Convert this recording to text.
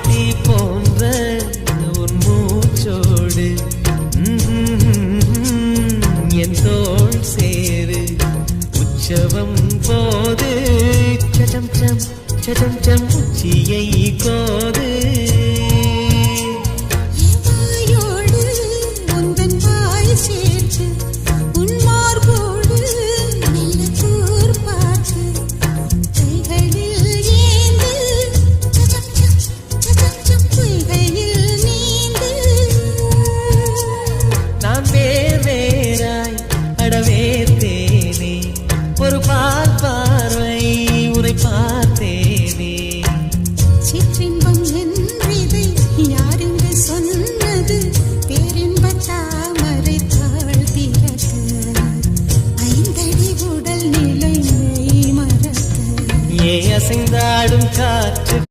தீ போன்ற உன் மூச்சோடு என் தோள் சேரு உற்சவம் போது சடம் சம் சடம் சம் உச்சியை கோது ஒரு பால் பார்வை உரை பார்த்தேனே சிற்றின்பம் என்றதை யாருங்க சொன்னது பேரின்ப தாமரை தாழ்த்திறக்க ஐந்தடி உடல் நிலை மறக்க ஏ அசைந்தாடும் கால்